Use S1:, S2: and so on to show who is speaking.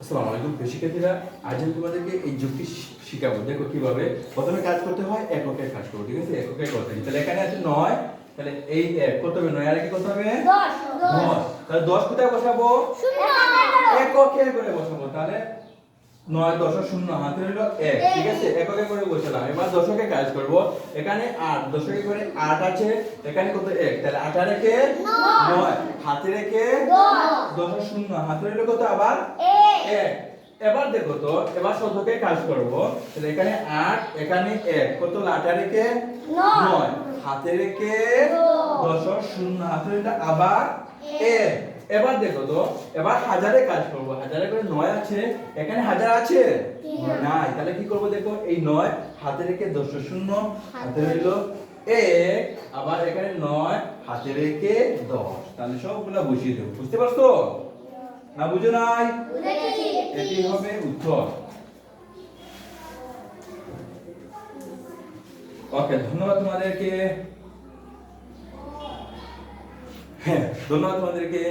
S1: আসসালামু আলাইকুম শিক্ষার্থীরা, আজ আমি তোমাদেরকে এই যুক্তি শিখাবো। দেখো কিভাবে প্রথমে কাজ করতে হয়, এককের কাজ করবো। ঠিক আছে, এককের কথা তাহলে এখানে আছে 9, তাহলে এই 1 কত হবে, 9 আর কি কত হবে
S2: 10
S1: 10। তাহলে 10 কোথায় বসাবো, এককে করে বসাবো। তাহলে 9 10 0 হাতে হলো 1। ঠিক আছে, এককে করে বসালাম। এবার দশকে কাজ করব। এখানে 8, দশকে করে 8 আছে, এখানে কত 1, তাহলে 8 আর 1 9, হাতে রেখে 10 0 হাতে হলো কত আবার 1। এবার দেখো তো, এবার শতকে কাজ করব। তাহলে এখানে 8, এখানে 1, কত 8 আর 1 9, হাতে রেখে 10 0 হাতে হলো আবার 1। এবার দেখো তো, এবার হাজারে কাজ করব। হাজারে করে 9 আছে, এখানে হাজার আছে নাই, তাহলে কি করব দেখো, এই 9 হাতে রেখে 10 0 হাতে রইলো 1, আবার এখানে 9 হাতে রেখে 10, তাহলে সবগুলা বসিয়ে দেব। বুঝতে পারছো না, বুঝো নাই? এটি হবে উত্তর। ওকে, ধন্যবাদ তোমাদেরকে। হ্যাঁ, ধন্যবাদ তোমাদেরকে।